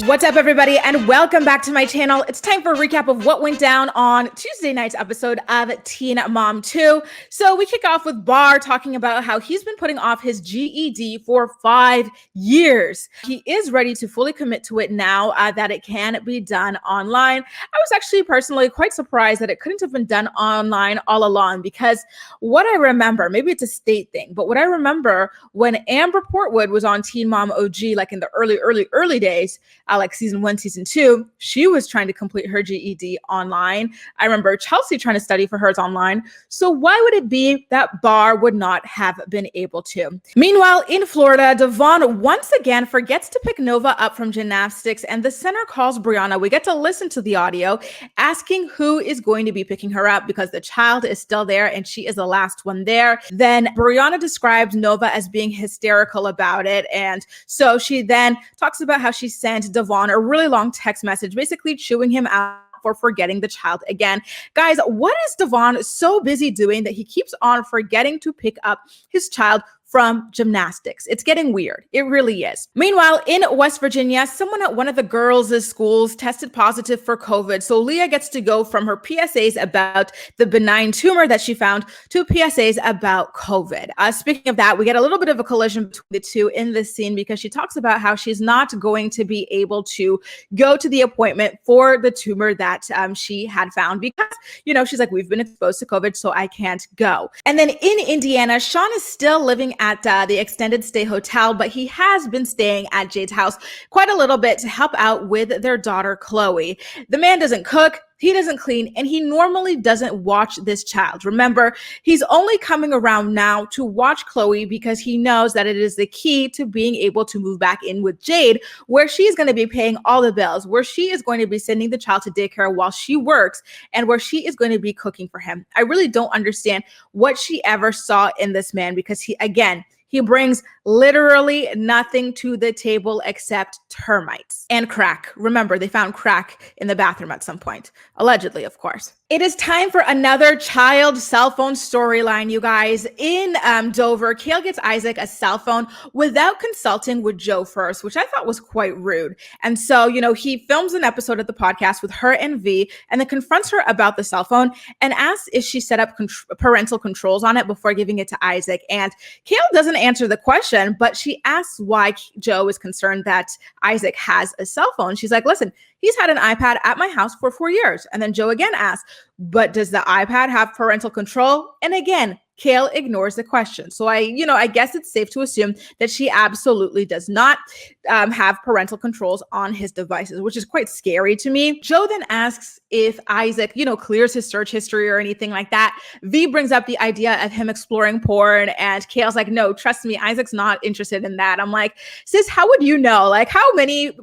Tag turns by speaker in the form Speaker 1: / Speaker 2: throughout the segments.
Speaker 1: What's up, everybody, and welcome back to my channel. It's time for a recap of what went down on Tuesday night's episode of Teen Mom 2. So we kick off with Barr talking about how he's been putting off his GED for 5 years. He is ready to fully commit to it now that it can be done online. I was actually personally quite surprised that it couldn't have been done online all along, because what I remember, maybe it's a state thing, but what I remember when Amber Portwood was on Teen Mom OG, like in the early days, like season 1, season 2, she was trying to complete her GED online. I remember Chelsea trying to study for hers online. So why would it be that Barr would not have been able to? Meanwhile, in Florida, Devoin once again forgets to pick Nova up from gymnastics, and the center calls Brianna. We get to listen to the audio asking who is going to be picking her up because the child is still there and she is the last one there. Then Brianna describes Nova as being hysterical about it. And so she then talks about how she sent Devoin a really long text message, basically chewing him out for forgetting the child again. Guys, what is Devoin so busy doing that he keeps on forgetting to pick up his child from gymnastics? It's getting weird. It really is. Meanwhile, in West Virginia, someone at one of the girls' schools tested positive for COVID. So Leah gets to go from her PSAs about the benign tumor that she found to PSAs about COVID. Speaking of that, we get a little bit of a collision between the two in this scene, because she talks about how she's not going to be able to go to the appointment for the tumor that she had found because, you know, she's like, we've been exposed to COVID, so I can't go. And then in Indiana, Shawn is still living at the extended stay hotel, but he has been staying at Jade's house quite a little bit to help out with their daughter, Chloe. The man doesn't cook, he doesn't clean, and he normally doesn't watch this child. Remember, he's only coming around now to watch Chloe because he knows that it is the key to being able to move back in with Jade, where she's going to be paying all the bills, where she is going to be sending the child to daycare while she works, and where she is going to be cooking for him. I really don't understand what she ever saw in this man, because he brings literally nothing to the table except termites and crack. Remember, they found crack in the bathroom at some point. Allegedly, of course. It is time for another child cell phone storyline, you guys. In Dover, Kail gets Isaac a cell phone without consulting with Joe first, which I thought was quite rude. And so, you know, he films an episode of the podcast with her and V, and then confronts her about the cell phone and asks if she set up parental controls on it before giving it to Isaac. And Kail doesn't answer the question, but she asks why Joe is concerned that Isaac has a cell phone. She's like, listen, he's had an iPad at my house for 4 years. And then Joe again asks, but does the iPad have parental control? And again, Kail ignores the question. So I guess it's safe to assume that she absolutely does not have parental controls on his devices, which is quite scary to me. Joe then asks if Isaac, clears his search history or anything like that. V brings up the idea of him exploring porn, and Kail's like, no, trust me, Isaac's not interested in that. I'm like, sis, how would you know? Like, how many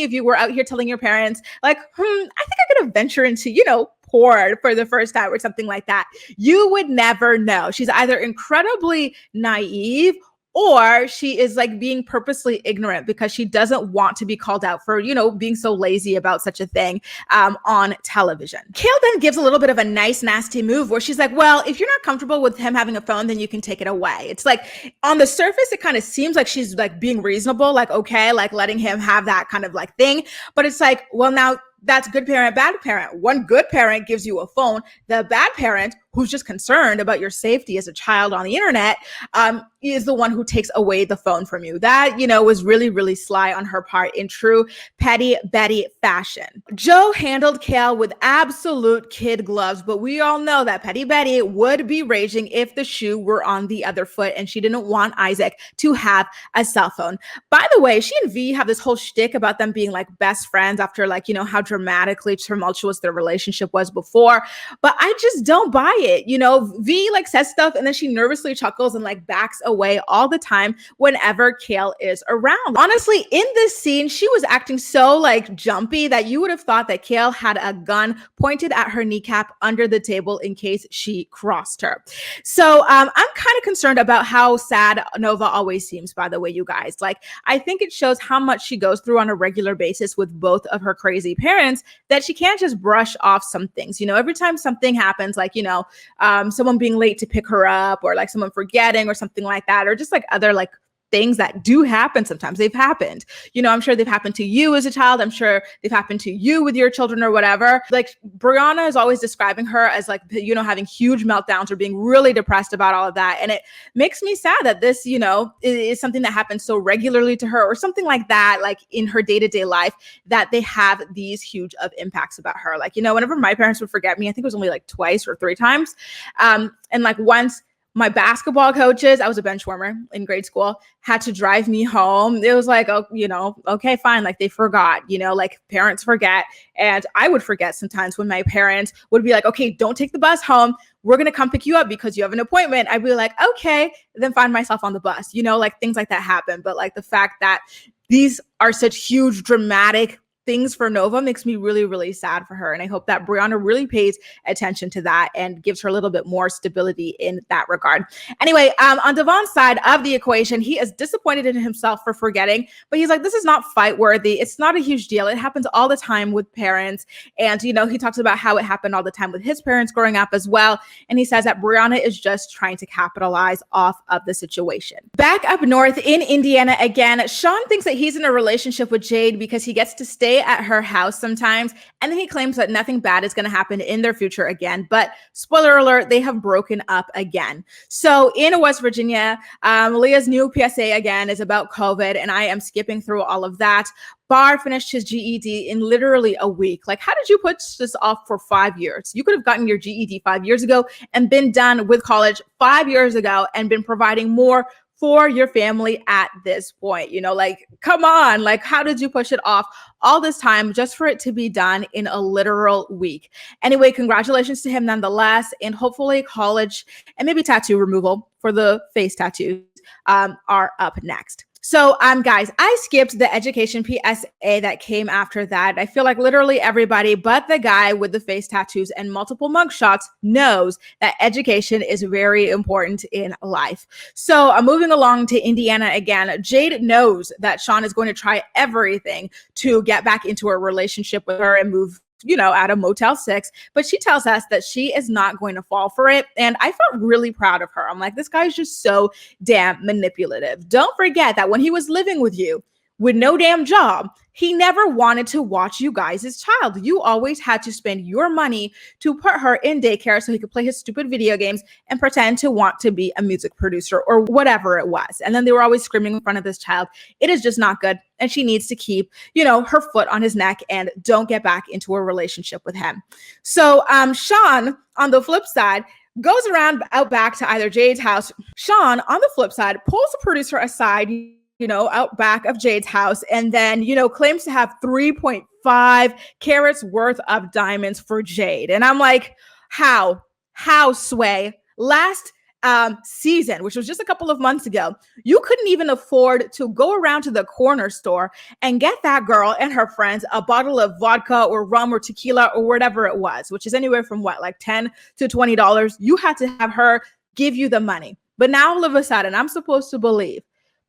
Speaker 1: of you were out here telling your parents, like, I think I'm gonna venture into, porn for the first time or something like that? You would never know. She's either incredibly naive or she is like being purposely ignorant because she doesn't want to be called out for, being so lazy about such a thing on television. Kail then gives a little bit of a nice, nasty move where she's like, well, if you're not comfortable with him having a phone, then you can take it away. It's like on the surface, it kind of seems like she's like being reasonable, like, okay, like letting him have that kind of like thing. But it's like, well, now that's good parent, bad parent. One good parent gives you a phone. The bad parent, who's just concerned about your safety as a child on the internet, is the one who takes away the phone from you. That, was really, really sly on her part in true petty Betty fashion. Joe handled Kail with absolute kid gloves, but we all know that petty Betty would be raging if the shoe were on the other foot and she didn't want Isaac to have a cell phone. By the way, she and V have this whole shtick about them being like best friends after like, how dramatically tumultuous their relationship was before, but I just don't buy it. V like says stuff and then she nervously chuckles and like backs away all the time whenever Kail is around. Honestly, in this scene, she was acting so like jumpy that you would have thought that Kail had a gun pointed at her kneecap under the table in case she crossed her. So I'm kind of concerned about how sad Nova always seems, by the way, you guys. Like, I think it shows how much she goes through on a regular basis with both of her crazy parents, that she can't just brush off some things. Every time something happens, like, someone being late to pick her up or like someone forgetting or something like that, or just like other like things that do happen sometimes. They've happened. I'm sure they've happened to you as a child. I'm sure they've happened to you with your children or whatever. Like Brianna is always describing her as like, having huge meltdowns or being really depressed about all of that. And it makes me sad that this, is something that happens so regularly to her or something like that, like in her day-to-day life, that they have these huge of impacts about her. Like, whenever my parents would forget me, I think it was only like twice or 3 times. And like once, my basketball coaches, I was a bench warmer in grade school, had to drive me home. It was like, oh, okay, fine. Like they forgot, like parents forget. And I would forget sometimes when my parents would be like, okay, don't take the bus home. We're going to come pick you up because you have an appointment. I'd be like, okay, then find myself on the bus, like things like that happen. But like the fact that these are such huge, dramatic things for Nova makes me really, really sad for her. And I hope that Brianna really pays attention to that and gives her a little bit more stability in that regard. Anyway, on Devon's side of the equation, he is disappointed in himself for forgetting, but he's like, this is not fight worthy. It's not a huge deal. It happens all the time with parents. And, he talks about how it happened all the time with his parents growing up as well. And he says that Brianna is just trying to capitalize off of the situation. Back up north in Indiana again, Shawn thinks that he's in a relationship with Jade because he gets to stay at her house sometimes, and then he claims that nothing bad is going to happen in their future again. But spoiler alert, they have broken up again. So in West Virginia, Leah's new PSA again is about COVID, and I am skipping through all of that. Barr finished his GED in literally a week. Like, how did you put this off for 5 years? You could have gotten your GED 5 years ago and been done with college 5 years ago and been providing more for your family at this point. Like, come on, like, how did you push it off all this time just for it to be done in a literal week? Anyway, congratulations to him nonetheless, and hopefully college and maybe tattoo removal for the face tattoos are up next. So, guys, I skipped the education PSA that came after that. I feel like literally everybody but the guy with the face tattoos and multiple mugshots knows that education is very important in life. So, moving along to Indiana again, Jade knows that Shawn is going to try everything to get back into a relationship with her and move out of Motel 6, but she tells us that she is not going to fall for it. And I felt really proud of her. I'm like, this guy's just so damn manipulative. Don't forget that when he was living with you with no damn job, he never wanted to watch you guys as child. You always had to spend your money to put her in daycare so he could play his stupid video games and pretend to want to be a music producer or whatever it was. And then they were always screaming in front of this child. It is just not good. And she needs to keep, her foot on his neck and don't get back into a relationship with him. So Shawn, on the flip side, goes around out back to either Jade's house. Shawn, on the flip side, pulls the producer aside, out back of Jade's house, and then, claims to have 3.5 carats worth of diamonds for Jade. And I'm like, how Sway? Last season, which was just a couple of months ago, you couldn't even afford to go around to the corner store and get that girl and her friends a bottle of vodka or rum or tequila or whatever it was, which is anywhere from like $10 to $20. You had to have her give you the money. But now all of a sudden, I'm supposed to believe,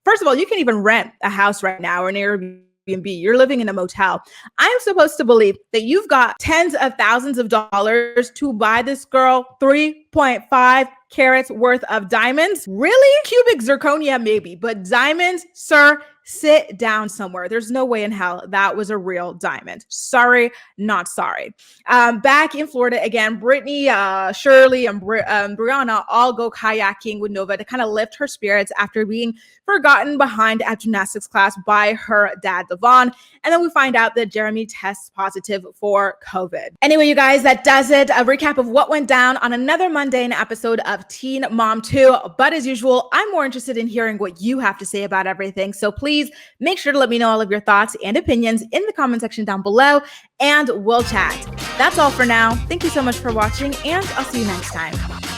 Speaker 1: first of all, you can even rent a house right now or an Airbnb. You're living in a motel. I'm supposed to believe that you've got tens of thousands of dollars to buy this girl 3.5 carats worth of diamonds. Really? Cubic zirconia, maybe, but diamonds, sir, sit down somewhere. There's no way in hell that was a real diamond. Sorry, not sorry. Back in Florida again, Brittany, Shirley, and Brianna all go kayaking with Nova to kind of lift her spirits after being forgotten behind at gymnastics class by her dad, Devoin. And then we find out that Jeremy tests positive for COVID. Anyway, you guys, that does it. A recap of what went down on another mundane episode of Teen Mom 2. But as usual, I'm more interested in hearing what you have to say about everything. So please make sure to let me know all of your thoughts and opinions in the comment section down below, and we'll chat. That's all for now. Thank you so much for watching, and I'll see you next time.